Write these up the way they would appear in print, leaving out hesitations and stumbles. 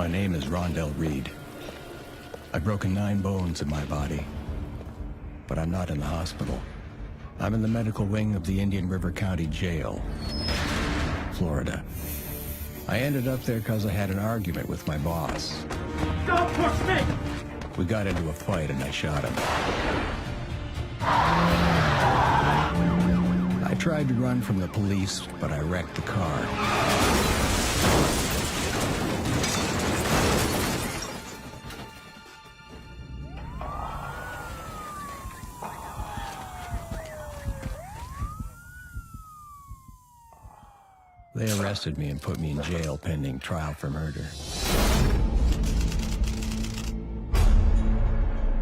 My name is Rondell Reed. I've broken 9 bones in my body, but I'm not in the hospital. I'm in the medical wing of the Indian River County Jail, Florida. I ended up there because I had an argument with my boss. Don't push me! We got into a fight and I shot him. I tried to run from the police, but I wrecked the car. They arrested me and put me in jail pending trial for murder.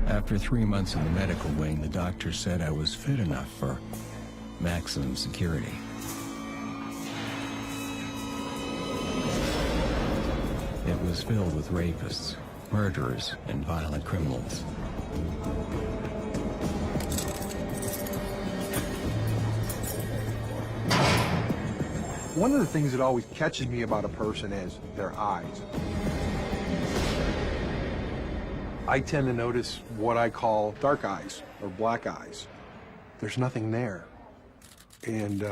After 3 months in the medical wing, the doctor said I was fit enough for maximum security. It was filled with rapists, murderers, and violent criminals. One of the things that always catches me about a person is their eyes. I tend to notice what I call dark eyes or black eyes. There's nothing there. And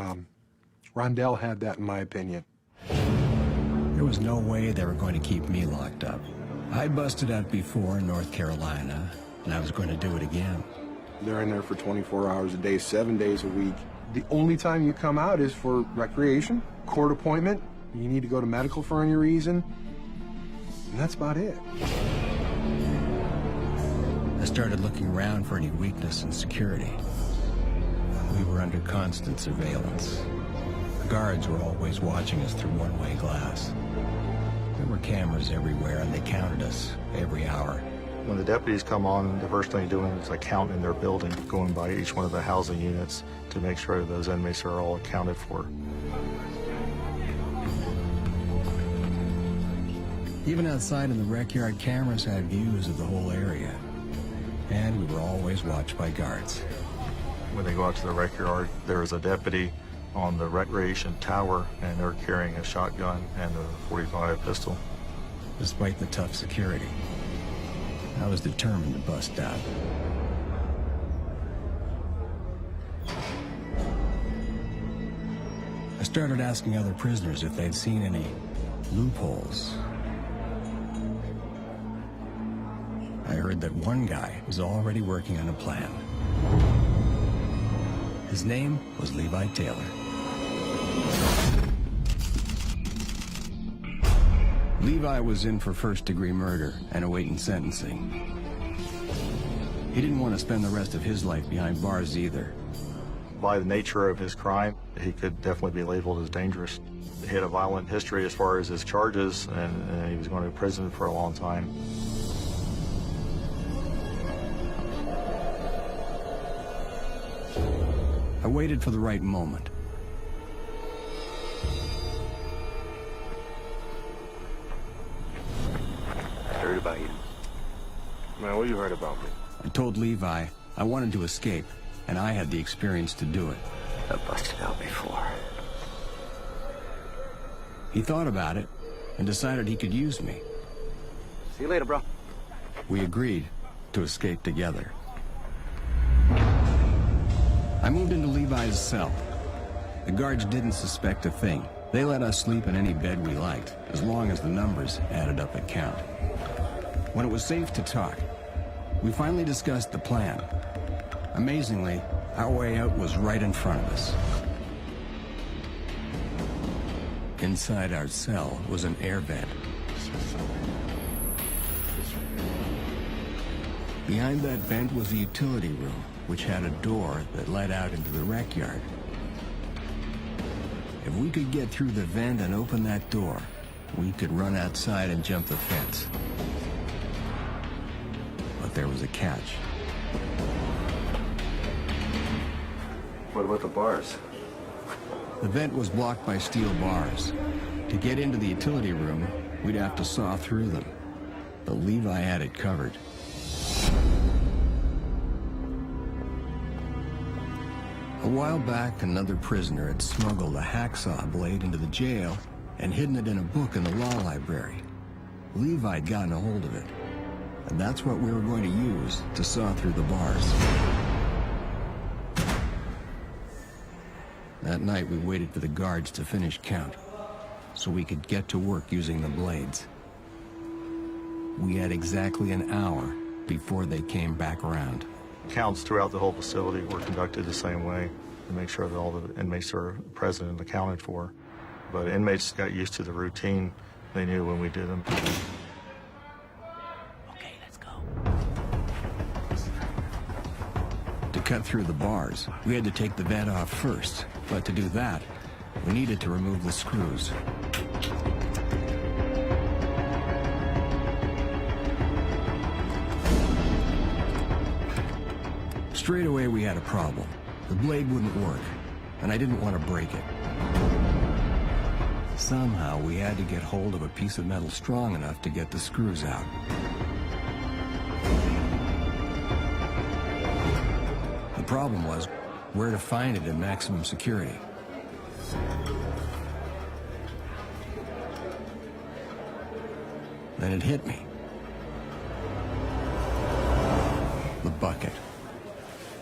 Rondell had that, in my opinion. There was no way they were going to keep me locked up. I'd busted out before in North Carolina, and I was going to do it again. They're in there for 24 hours a day, 7 days a week. The only time you come out is for recreation, court appointment, you need to go to medical for any reason, and that's about it. I started looking around for any weakness in security. We were under constant surveillance. The guards were always watching us through one-way glass. There were cameras everywhere, and they counted us every hour. When the deputies come on, the first thing they're doing is like counting their building, going by each one of the housing units to make sure those inmates are all accounted for. Even outside in the rec yard, cameras had views of the whole area. And we were always watched by guards. When they go out to the rec yard, there is a deputy on the recreation tower, and they're carrying a shotgun and a .45 pistol. Despite the tough security, I was determined to bust out. I started asking other prisoners if they'd seen any loopholes. I heard that one guy was already working on a plan. His name was Levi Taylor. Levi was in for first-degree murder and awaiting sentencing. He didn't want to spend the rest of his life behind bars either. By the nature of his crime, he could definitely be labeled as dangerous. He had a violent history as far as his charges, and he was going to prison for a long time. I waited for the right moment. I heard about you. Man, what you heard about me? I told Levi I wanted to escape, and I had the experience to do it. I busted out before. He thought about it and decided he could use me. See you later, bro. We agreed to escape together. I moved into Levi's cell. The guards didn't suspect a thing. They let us sleep in any bed we liked, as long as the numbers added up at count. When it was safe to talk, we finally discussed the plan. Amazingly, our way out was right in front of us. Inside our cell was an air vent. Behind that vent was a utility room, which had a door that led out into the rec yard. If we could get through the vent and open that door, we could run outside and jump the fence. But there was a catch. What about the bars? The vent was blocked by steel bars. To get into the utility room, we'd have to saw through them. But Levi had it covered. A while back, another prisoner had smuggled a hacksaw blade into the jail and hidden it in a book in the law library. Levi'd gotten a hold of it, and that's what we were going to use to saw through the bars. That night, we waited for the guards to finish count, so we could get to work using the blades. We had exactly an hour before they came back around. Counts throughout the whole facility were conducted the same way to make sure that all the inmates are present and accounted for. But inmates got used to the routine. They knew when we did them. Okay, let's go. To cut through the bars, we had to take the vent off first. But to do that, we needed to remove the screws. Straight away, we had a problem. The blade wouldn't work, and I didn't want to break it. Somehow, we had to get hold of a piece of metal strong enough to get the screws out. The problem was where to find it in maximum security. Then it hit me. The bucket.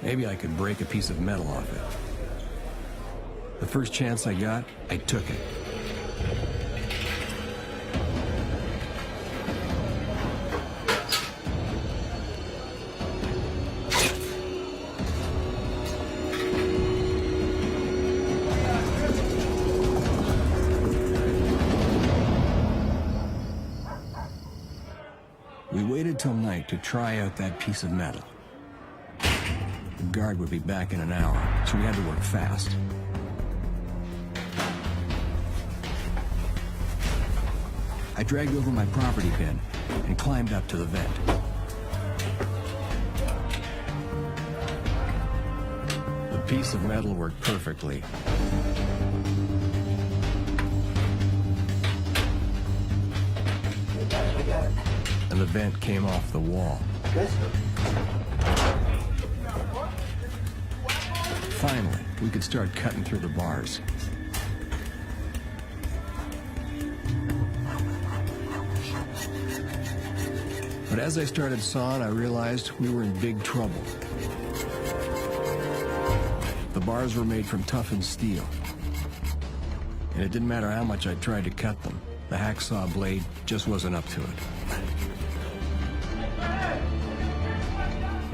Maybe I could break a piece of metal off it. The first chance I got, I took it. We waited till night to try out that piece of metal. The guard would be back in an hour, so we had to work fast. I dragged over my property bin and climbed up to the vent. The piece of metal worked perfectly. And the vent came off the wall. Finally, we could start cutting through the bars. But as I started sawing, I realized we were in big trouble. The bars were made from toughened steel, and it didn't matter how much I tried to cut them. The hacksaw blade just wasn't up to it.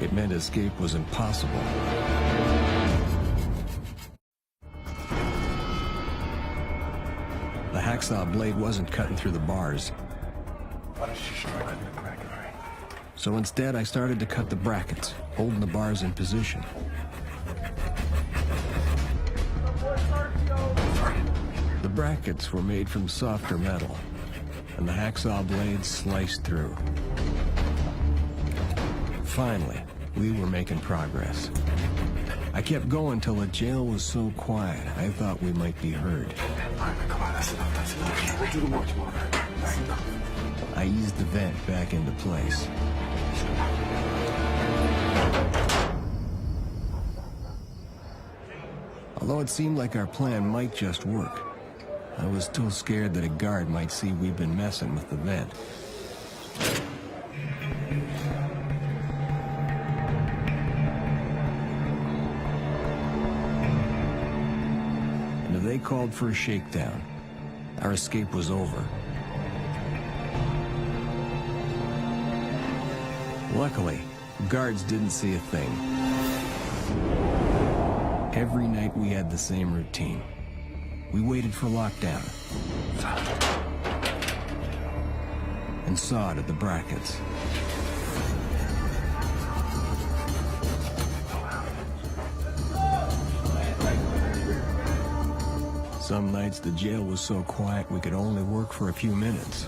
It meant escape was impossible. The hacksaw blade wasn't cutting through the bars. So instead, I started to cut the brackets, holding the bars in position. The brackets were made from softer metal, and the hacksaw blades sliced through. Finally, we were making progress. I kept going till the jail was so quiet, I thought we might be heard. I eased the vent back into place. Although it seemed like our plan might just work, I was still scared that a guard might see we'd been messing with the vent. And if they called for a shakedown, our escape was over. Luckily, guards didn't see a thing. Every night we had the same routine. We waited for lockdown and sawed at the brackets. Some nights the jail was so quiet we could only work for a few minutes.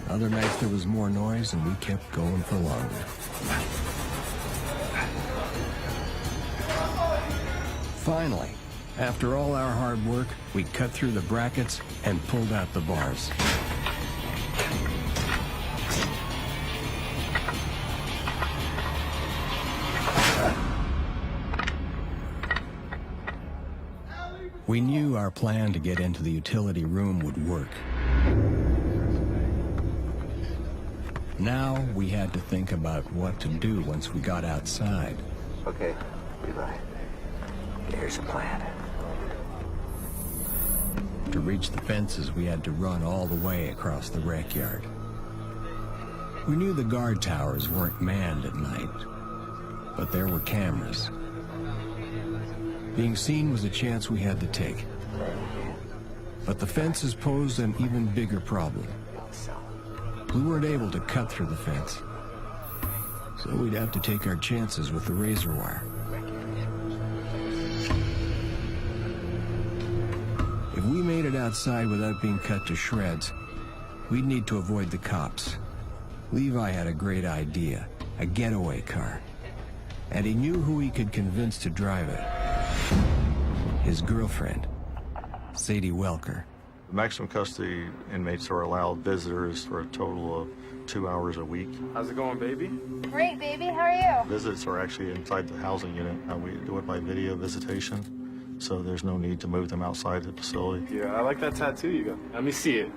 Other nights there was more noise and we kept going for longer. Finally, after all our hard work, we cut through the brackets and pulled out the bars. We knew our plan to get into the utility room would work. Now we had to think about what to do once we got outside. Okay, Levi. Here's a plan. To reach the fences, we had to run all the way across the rec yard. We knew the guard towers weren't manned at night, but there were cameras. Being seen was a chance we had to take. But the fences posed an even bigger problem. We weren't able to cut through the fence, so we'd have to take our chances with the razor wire. If we made it outside without being cut to shreds, we'd need to avoid the cops. Levi had a great idea, a getaway car, and he knew who he could convince to drive it. His girlfriend, Sadie Welker. Maximum custody inmates are allowed visitors for a total of 2 hours a week. How's it going, baby? Great, baby. How are you? Visits are actually inside the housing unit. We do it by video visitation, so there's no need to move them outside the facility. Yeah, I like that tattoo you got. Let me see it.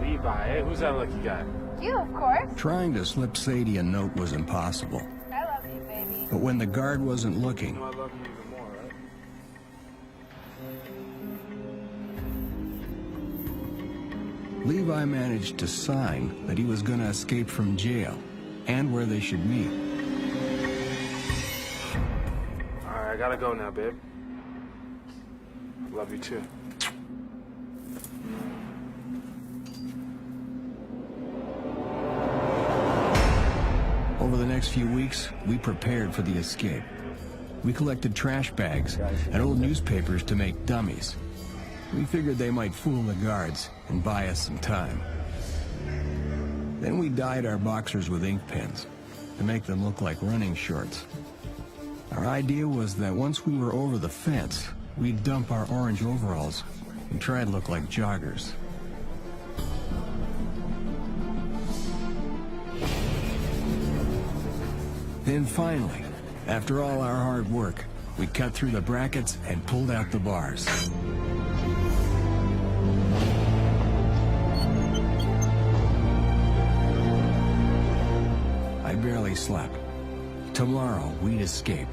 Levi, hey, who's that lucky guy? You, of course. Trying to slip Sadie a note was impossible. I love you, baby. But when the guard wasn't looking, You know I love you even more, right? Levi managed to sign that he was going to escape from jail and where they should meet. All right, I gotta go now, babe. Love you too. Over the next few weeks, we prepared for the escape. We collected trash bags and old newspapers to make dummies. We figured they might fool the guards and buy us some time. Then we dyed our boxers with ink pens to make them look like running shorts. Our idea was that once we were over the fence, we'd dump our orange overalls and try to look like joggers. Then finally, after all our hard work, we cut through the brackets and pulled out the bars. I barely slept. Tomorrow, we'd escape.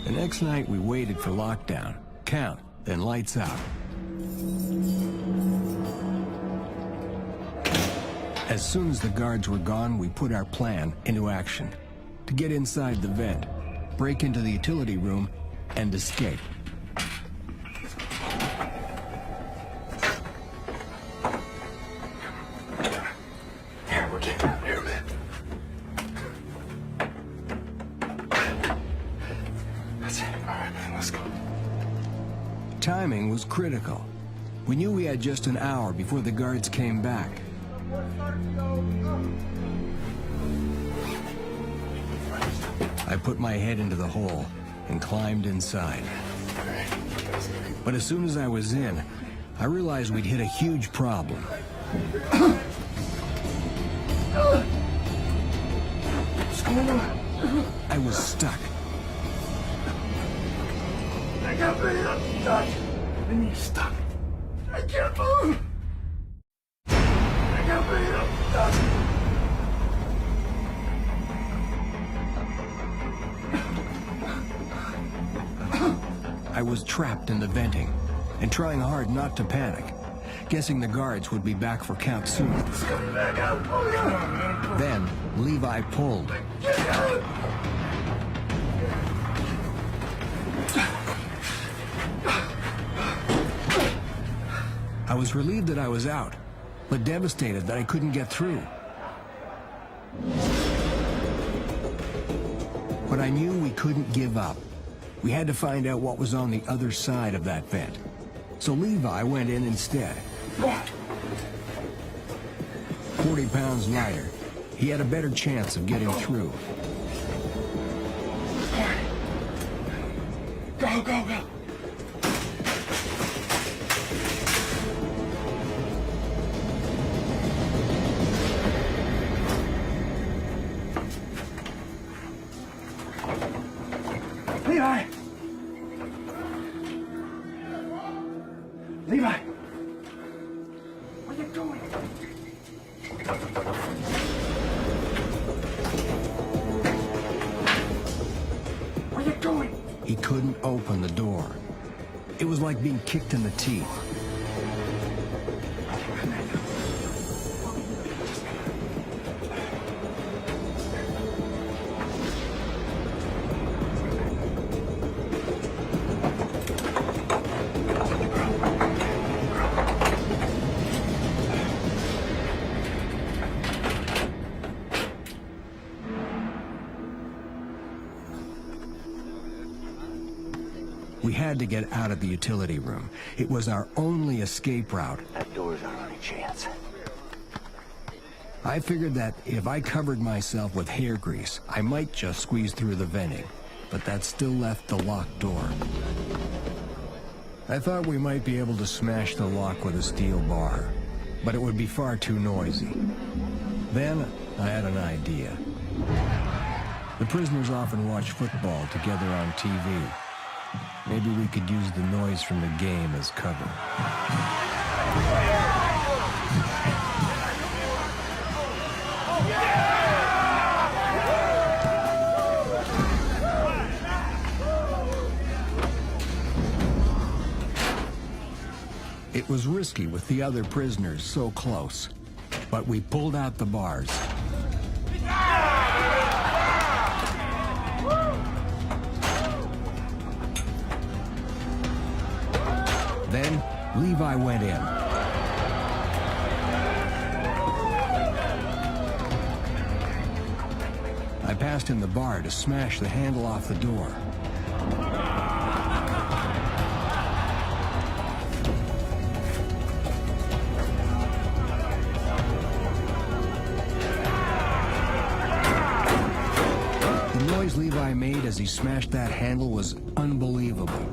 The next night, we waited for lockdown, count, then lights out. As soon as the guards were gone, we put our plan into action. To get inside the vent, break into the utility room, and escape. Here, we're getting out of here, man. That's it. All right, man, let's go. Timing was critical. We knew we had just an hour before the guards came back. I put my head into the hole and climbed inside. But as soon as I was in, I realized we'd hit a huge problem. What's going on? I was stuck. I got me stuck. I mean, stuck. I can't move. I got me stuck. I was trapped in the venting and trying hard not to panic, guessing the guards would be back for count soon. Then Levi pulled. I was relieved that I was out, but devastated that I couldn't get through. But I knew we couldn't give up. We had to find out what was on the other side of that vent. So Levi went in instead. 40 pounds lighter, he had a better chance of getting through. Go, go, go. Levi! Where you going? Where you going? He couldn't open the door. It was like being kicked in the teeth. We had to get out of the utility room. It was our only escape route. That door's our only chance. I figured that if I covered myself with hair grease, I might just squeeze through the venting, but that still left the locked door. I thought we might be able to smash the lock with a steel bar, but it would be far too noisy. Then I had an idea. The prisoners often watch football together on TV. Maybe we could use the noise from the game as cover. It was risky with the other prisoners so close, but we pulled out the bars. Then, Levi went in. I passed him the bar to smash the handle off the door. The noise Levi made as he smashed that handle was unbelievable.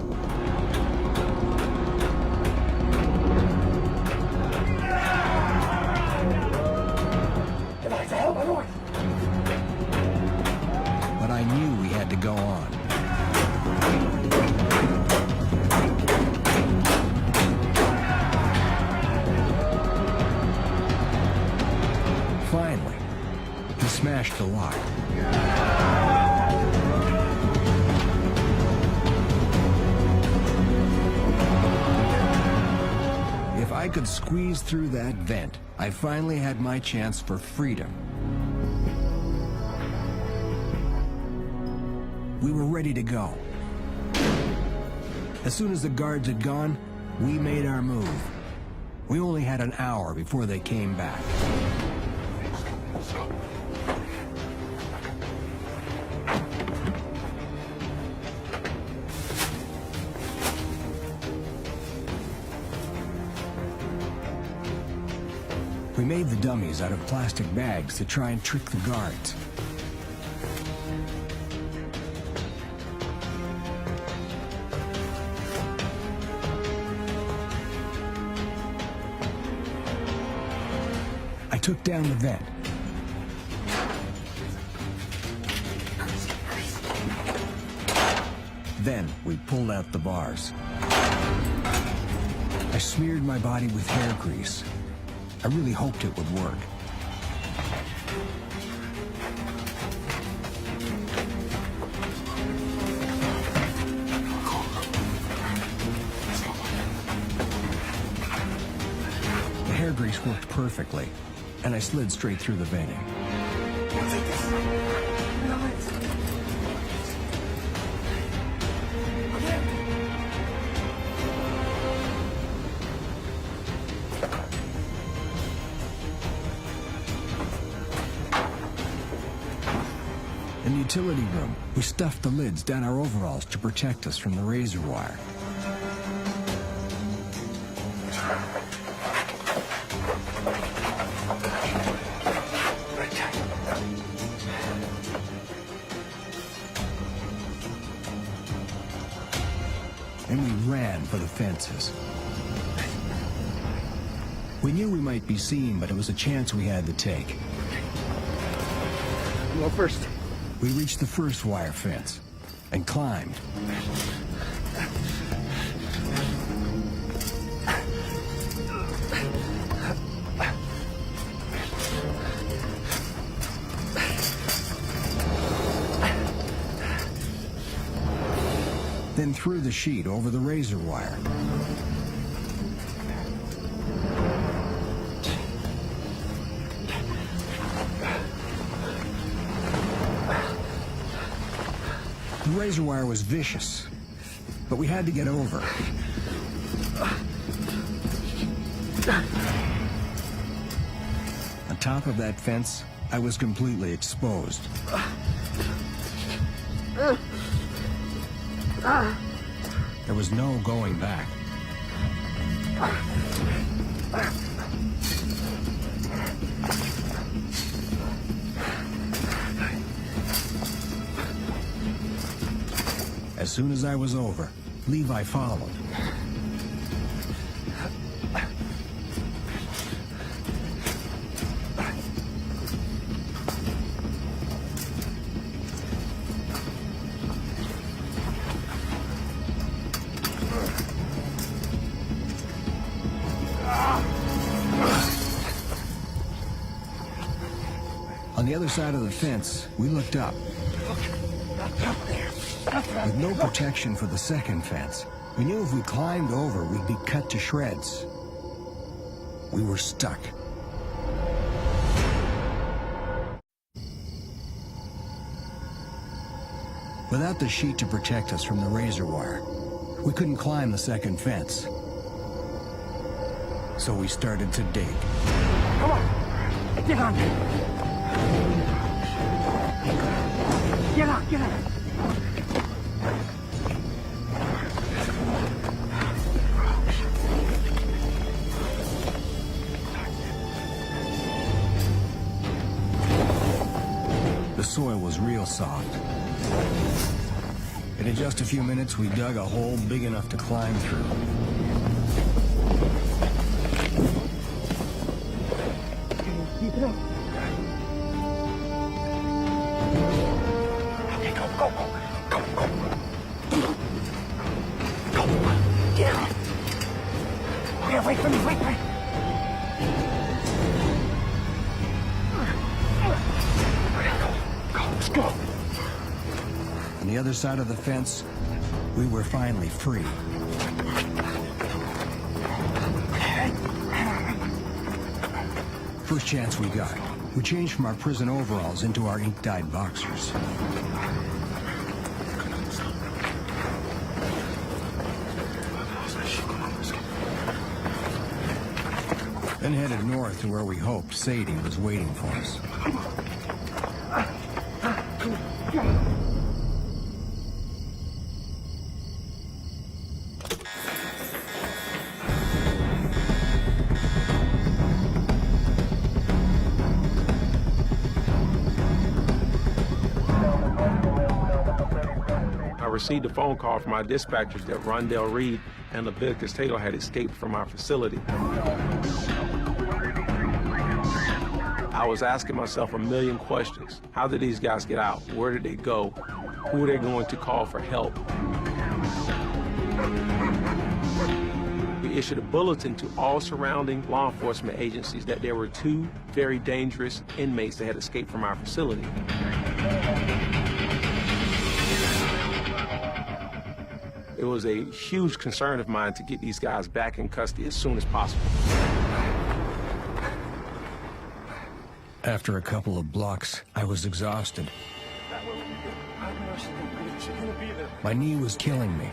But I knew we had to go on. Finally, he smashed the lock. If I could squeeze through that vent, I finally had my chance for freedom. We were ready to go. As soon as the guards had gone, we made our move. We only had an hour before they came back. We made the dummies out of plastic bags to try and trick the guards. I took down the vent. Then we pulled out the bars. I smeared my body with hair grease. I really hoped it would work. The hair grease worked perfectly, and I slid straight through the venting. In the utility room, we stuffed the lids down our overalls to protect us from the razor wire. And we ran for the fences. We knew we might be seen, but it was a chance we had to take. Go first. We reached the first wire fence and climbed. then threw the sheet over the razor wire. The razor wire was vicious, but we had to get over. On top of that fence, I was completely exposed. There was no going back. As soon as I was over, Levi followed. On the other side of the fence, we looked up. With no protection for the second fence, we knew if we climbed over, we'd be cut to shreds. We were stuck. Without the sheet to protect us from the razor wire, we couldn't climb the second fence. So we started to dig. Come on! Get on! Get on, get on! The soil was real soft. And in just a few minutes, we dug a hole big enough to climb through. Keep it up. Okay, go, go, go. Go, go. Go. Get on. Okay, wait for me, wait. Let's go. On the other side of the fence, we were finally free. First chance we got, we changed from our prison overalls into our ink-dyed boxers. Then headed north to where we hoped Sadie was waiting for us. I received a phone call from our dispatchers that Rondell Reed and Leviticus Taylor had escaped from our facility. I was asking myself a million questions. How did these guys get out? Where did they go? Who are they going to call for help? We issued a bulletin to all surrounding law enforcement agencies that there were 2 very dangerous inmates that had escaped from our facility. It was a huge concern of mine to get these guys back in custody as soon as possible. After a couple of blocks, I was exhausted. My knee was killing me.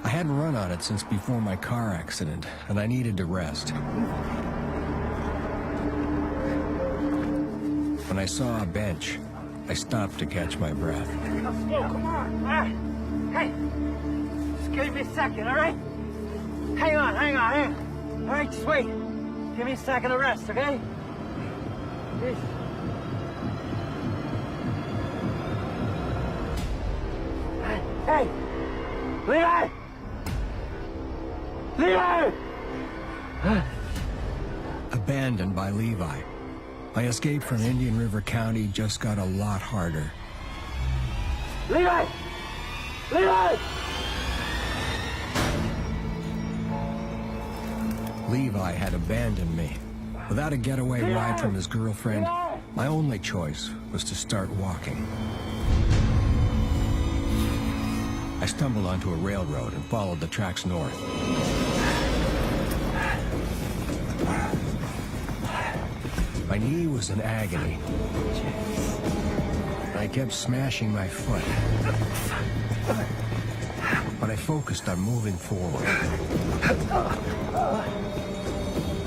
I hadn't run on it since before my car accident, and I needed to rest. When I saw a bench, I stopped to catch my breath. Let's go, come on. All right. Hey, just give me a second, all right? Hang on. All right, just wait. Give me a second to rest, okay? Jeez. Hey! Levi! Levi! Abandoned by Levi, my escape from Indian River County just got a lot harder. Levi! Levi! Levi had abandoned me. Without a getaway ride from his girlfriend, my only choice was to start walking. I stumbled onto a railroad and followed the tracks north. My knee was in agony. I kept smashing my foot. But I focused on moving forward.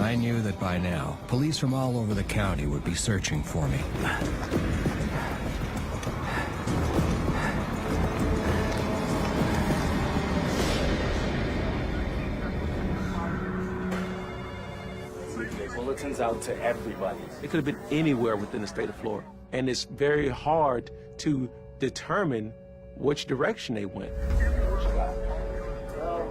I knew that by now, police from all over the county would be searching for me. Bulletins out to everybody. It could have been anywhere within the state of Florida. And it's very hard to determine which direction they went. Well,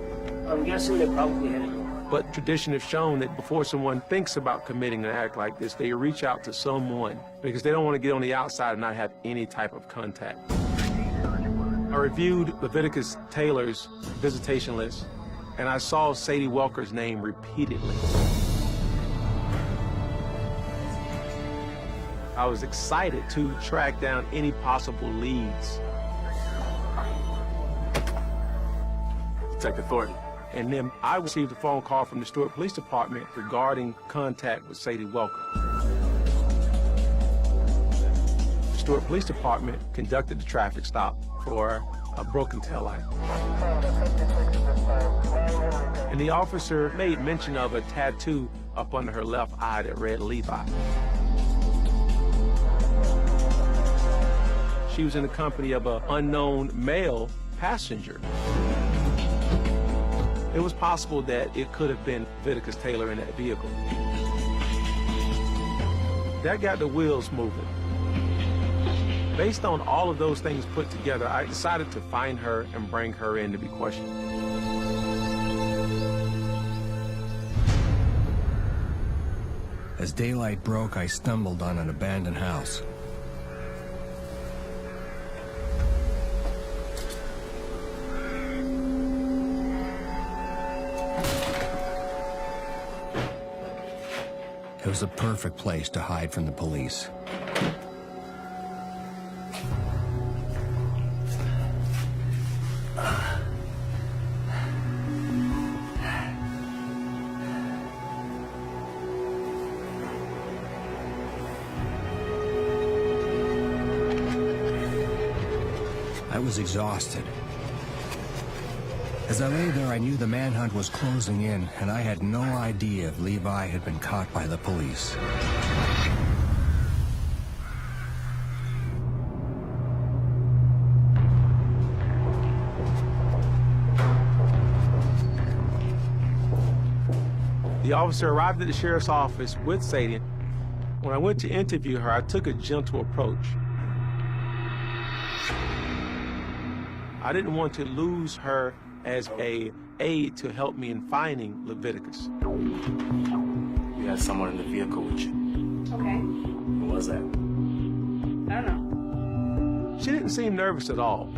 I'm guessing they probably hit it. But tradition has shown that before someone thinks about committing an act like this, they reach out to someone because they don't want to get on the outside and not have any type of contact. I reviewed Leviticus Taylor's visitation list, and I saw Sadie Welker's name repeatedly. I was excited to track down any possible leads. Detective Thornton. And then I received a phone call from the Stewart Police Department regarding contact with Sadie Welker. The Stewart Police Department conducted the traffic stop for a broken taillight. And the officer made mention of a tattoo up under her left eye that read Levi. She was in the company of an unknown male passenger. It was possible that it could have been Leviticus Taylor in that vehicle. That got the wheels moving. Based on all of those things put together, I decided to find her and bring her in to be questioned. As daylight broke, I stumbled on an abandoned house. It was a perfect place to hide from the police. I was exhausted. As I lay there, I knew the manhunt was closing in, and I had no idea if Levi had been caught by the police. The officer arrived at the sheriff's office with Sadie. When I went to interview her, I took a gentle approach. I didn't want to lose her as an aid to help me in finding Leviticus. You had someone in the vehicle with you. Okay. Who was that? I don't know. She didn't seem nervous at all.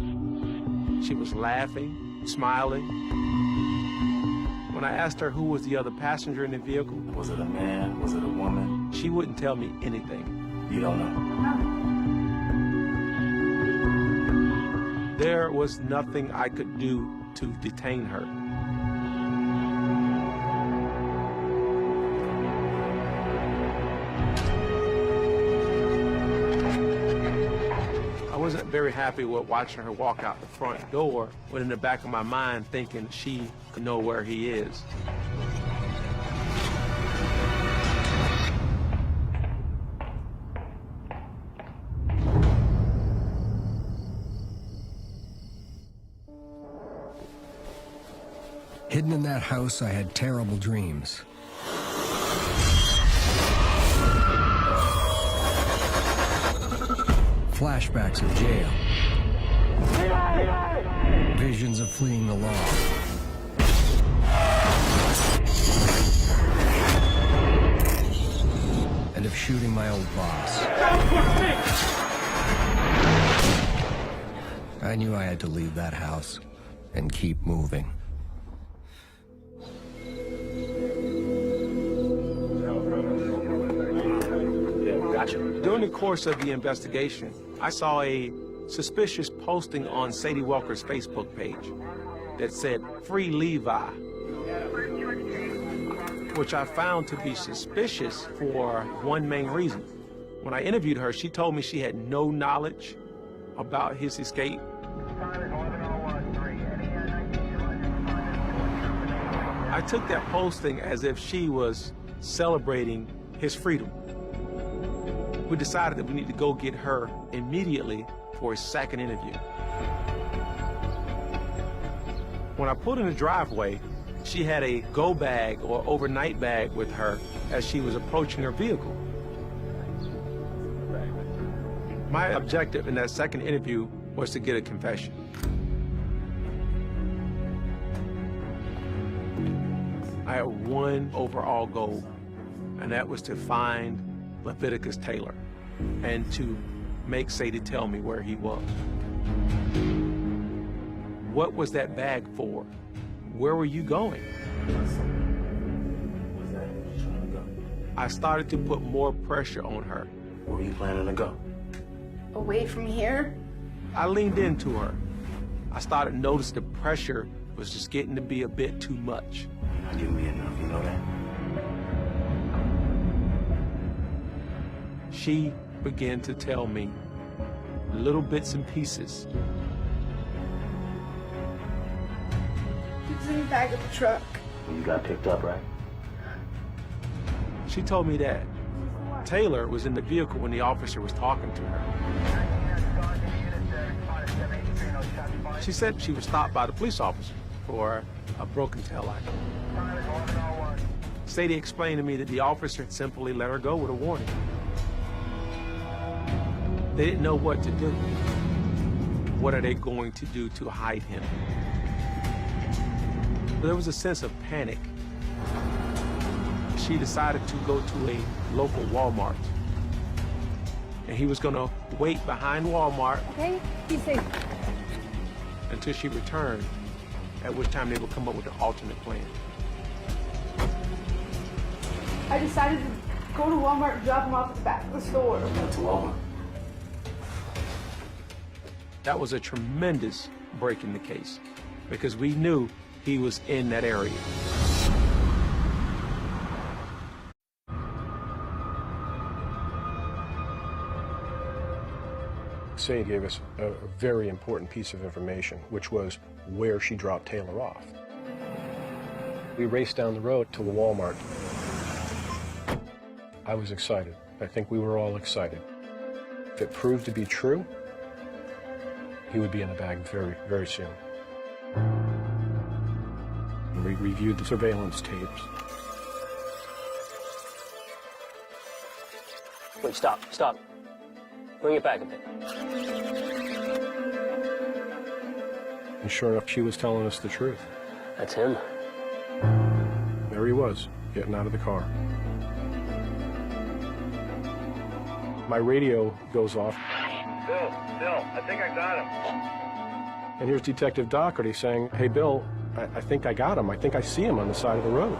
She was laughing, smiling. When I asked her who was the other passenger in the vehicle, Was it a man? Was it a woman? she wouldn't tell me anything. You don't know. There was nothing I could do to detain her. I wasn't very happy with watching her walk out the front door, but in the back of my mind thinking she could know where he is. Hidden in that house, I had terrible dreams. Flashbacks of jail. Visions of fleeing the law. And of shooting my old boss. I knew I had to leave that house and keep moving. Yeah, we got you. During the course of the investigation, I saw a suspicious posting on Sadie Walker's Facebook page that said, "Free Levi," which I found to be suspicious for one main reason. When I interviewed her, she told me she had no knowledge about his escape. I took that posting as if she was celebrating his freedom. We decided that we need to go get her immediately for a second interview. When I pulled in the driveway, she had a go bag or overnight bag with her as she was approaching her vehicle. My objective in that second interview was to get a confession. I had one overall goal, and that was to find Leviticus Taylor and to make Sadie tell me where he was. What was that bag for? Where were you going? I started to put more pressure on her. Where were you planning to go? Away from here? I leaned into her. I started to notice the pressure was just getting to be a bit too much. You're not giving me enough, you know that? She began to tell me little bits and pieces. It's in the back of the truck. You got picked up, right? She told me that Taylor was in the vehicle when the officer was talking to her. She said she was stopped by the police officer for a broken taillight. Sadie explained to me that the officer had simply let her go with a warning. They didn't know what to do. What are they going to do to hide him? There was a sense of panic. She decided to go to a local Walmart. And he was going to wait behind Walmart. Okay, be safe. Until she returned, at which time they would come up with an alternate plan. I decided to go to Walmart and drop him off at the back of the store. Went to Walmart. That was a tremendous break in the case because we knew he was in that area. Sadie gave us a very important piece of information, which was where she dropped Taylor off. We raced down the road to the Walmart. I was excited. I think we were all excited. If it proved to be true, he would be in the bag very, very soon. We reviewed the surveillance tapes. Wait, stop. Bring it back a bit. And sure enough, she was telling us the truth. That's him. There he was, getting out of the car. My radio goes off. Bill, I think I got him. And here's Detective Doherty saying, "Hey, Bill, I think I got him. I think I see him on the side of the road."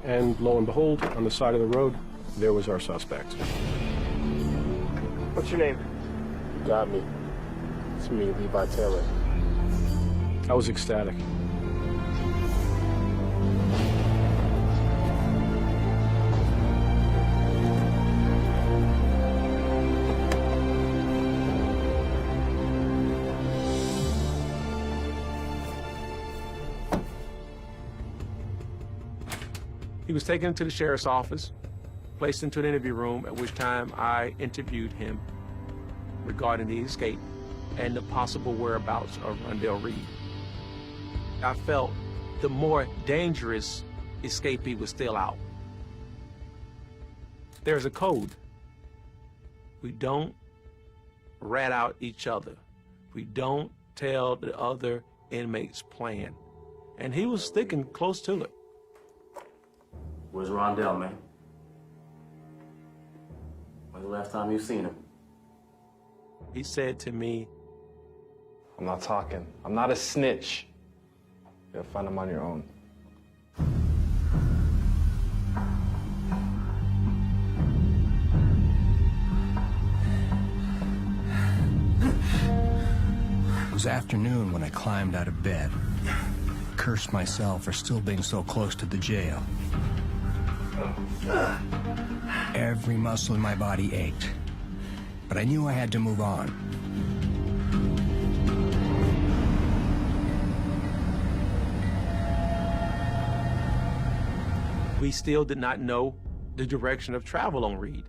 And lo and behold, on the side of the road, there was our suspect. What's your name? You got me. It's me, Levi Taylor. I was ecstatic. He was taken to the sheriff's office, placed into an interview room, at which time I interviewed him regarding the escape and the possible whereabouts of Rondell Reed. I felt the more dangerous escapee was still out. There's a code. We don't rat out each other. We don't tell the other inmates' plan. And he was sticking close to it. Where's Rondell, man? When's the last time you seen him? He said to me I'm not talking. I'm not a snitch. You'll find them on your own. It was afternoon when I climbed out of bed. Cursed myself for still being so close to the jail. Every muscle in my body ached, but I knew I had to move on. We still did not know the direction of travel on Reed.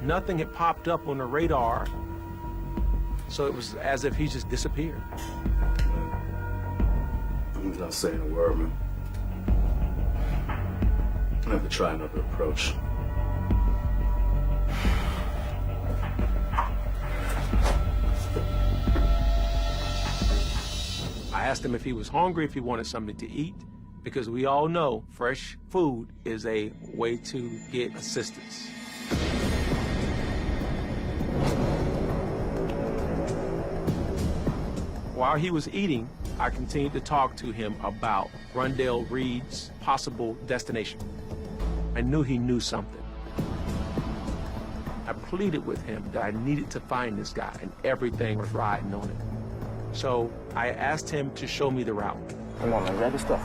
Nothing had popped up on the radar, so it was as if he just disappeared. I'm not saying a word, man. I have to try another approach. I asked him if he was hungry, if he wanted something to eat, because we all know fresh food is a way to get assistance. While he was eating, I continued to talk to him about Rondell Reed's possible destination. I knew he knew something. I pleaded with him that I needed to find this guy, and everything was riding on it. So I asked him to show me the route. Come on, man, grab your stuff.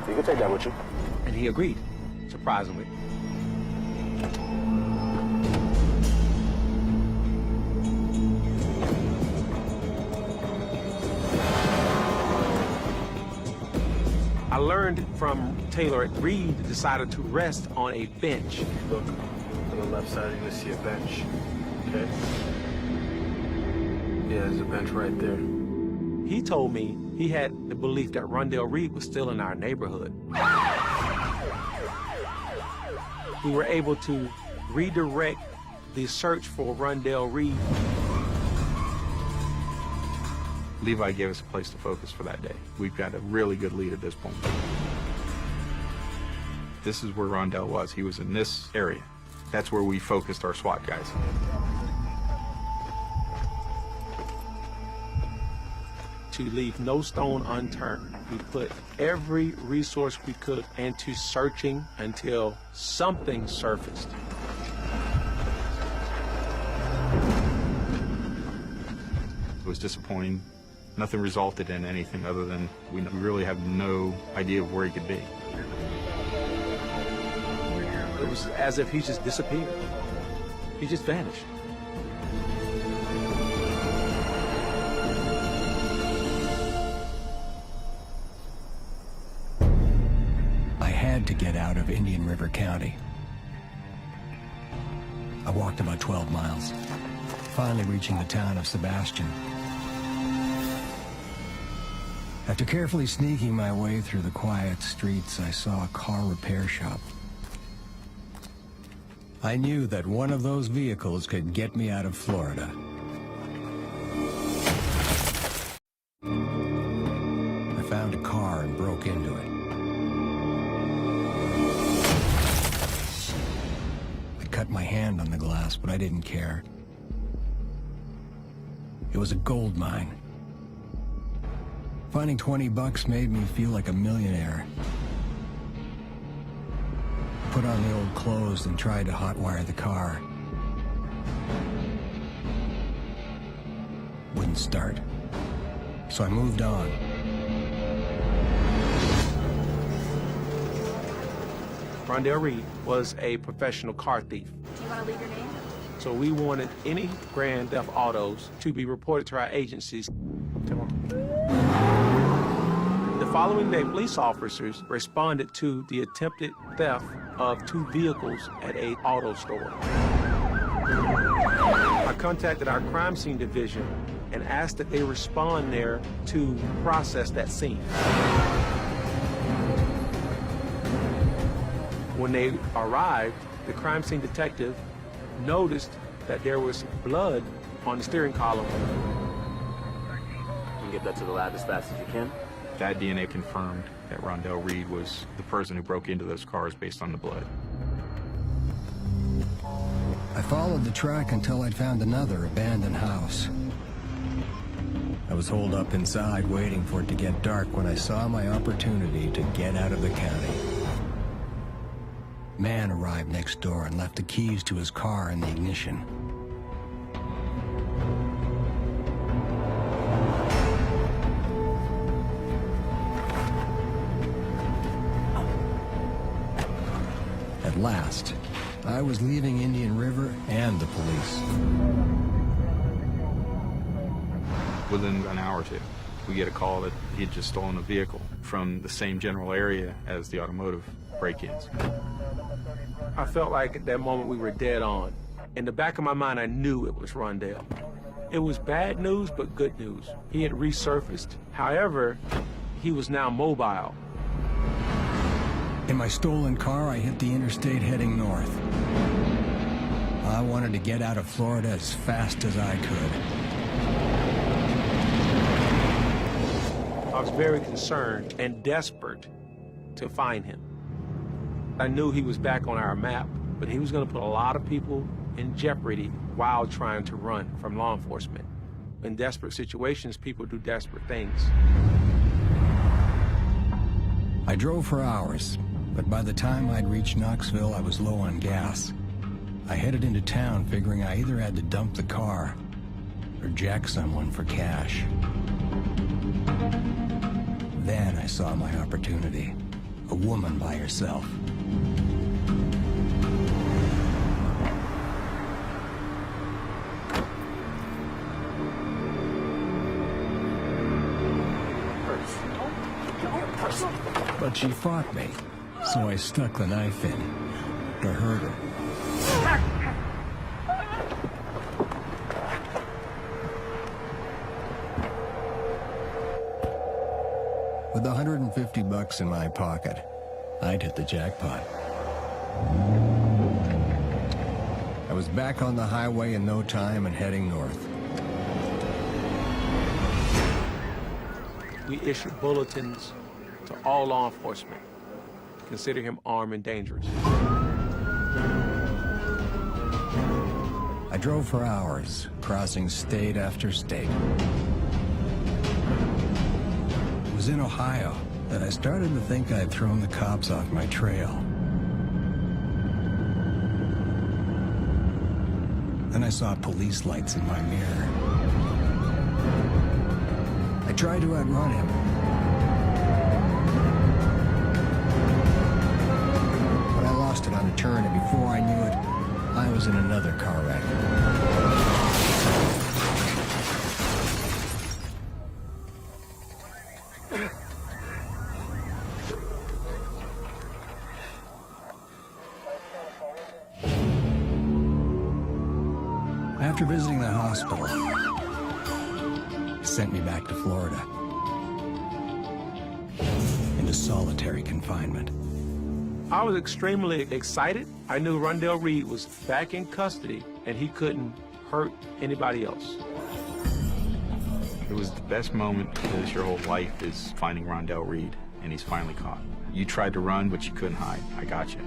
You can take that with you. And he agreed, surprisingly. I learned from Taylor that Reed decided to rest on a bench. Look, on the left side, you're gonna see a bench, okay? Yeah, there's a bench right there. He told me he had the belief that Rondell Reed was still in our neighborhood. We were able to redirect the search for Rondell Reed. Levi gave us a place to focus for that day. We've got a really good lead at this point. This is where Rondell was. He was in this area. That's where we focused our SWAT guys. To leave no stone unturned. We put every resource we could into searching until something surfaced. It was disappointing. Nothing resulted in anything other than we really have no idea of where he could be. It was as if he just disappeared. He just vanished. I had to get out of Indian River County. I walked about 12 miles, finally reaching the town of Sebastian. After carefully sneaking my way through the quiet streets, I saw a car repair shop. I knew that one of those vehicles could get me out of Florida. I found a car and broke into it. I cut my hand on the glass, but I didn't care. It was a gold mine. Finding $20 made me feel like a millionaire. Put on the old clothes and tried to hotwire the car. Wouldn't start. So I moved on. Rondell Reed was a professional car thief. Do you want to leave your name? So we wanted any grand theft autos to be reported to our agencies. The following day, police officers responded to the attempted theft of 2 vehicles at an auto store. I contacted our crime scene division and asked that they respond there to process that scene. When they arrived, the crime scene detective noticed that there was blood on the steering column. You can get that to the lab as fast as you can. That DNA confirmed that Rondell Reed was the person who broke into those cars based on the blood. I followed the track until I'd found another abandoned house. I was holed up inside waiting for it to get dark when I saw my opportunity to get out of the county. Man arrived next door and left the keys to his car in the ignition. At last, I was leaving Indian River and the police. Within an hour or two, we get a call that he had just stolen a vehicle from the same general area as the automotive break-ins. I felt like at that moment we were dead on. In the back of my mind, I knew it was Rondell. It was bad news, but good news. He had resurfaced. However, he was now mobile. In my stolen car, I hit the interstate heading north. I wanted to get out of Florida as fast as I could. I was very concerned and desperate to find him. I knew he was back on our map, but he was going to put a lot of people in jeopardy while trying to run from law enforcement. In desperate situations, people do desperate things. I drove for hours, but by the time I'd reached Knoxville, I was low on gas. I headed into town figuring I either had to dump the car or jack someone for cash. Then I saw my opportunity. A woman by herself. But she fought me, so I stuck the knife in to hurt her. With $150 in my pocket, I'd hit the jackpot. I was back on the highway in no time and heading north. We issued bulletins to all law enforcement. Consider him armed and dangerous. I drove for hours, crossing state after state. It was in Ohio that I started to think I'd thrown the cops off my trail. Then I saw police lights in my mirror. I tried to outrun him. But I lost it on a turn, and before I knew it, I was in another car wreck. After visiting the hospital, he sent me back to Florida into solitary confinement. I was extremely excited. I knew Rondell Reed was back in custody and he couldn't hurt anybody else. It was the best moment because your whole life is finding Rondell Reed, and he's finally caught. You tried to run, but you couldn't hide. I got you.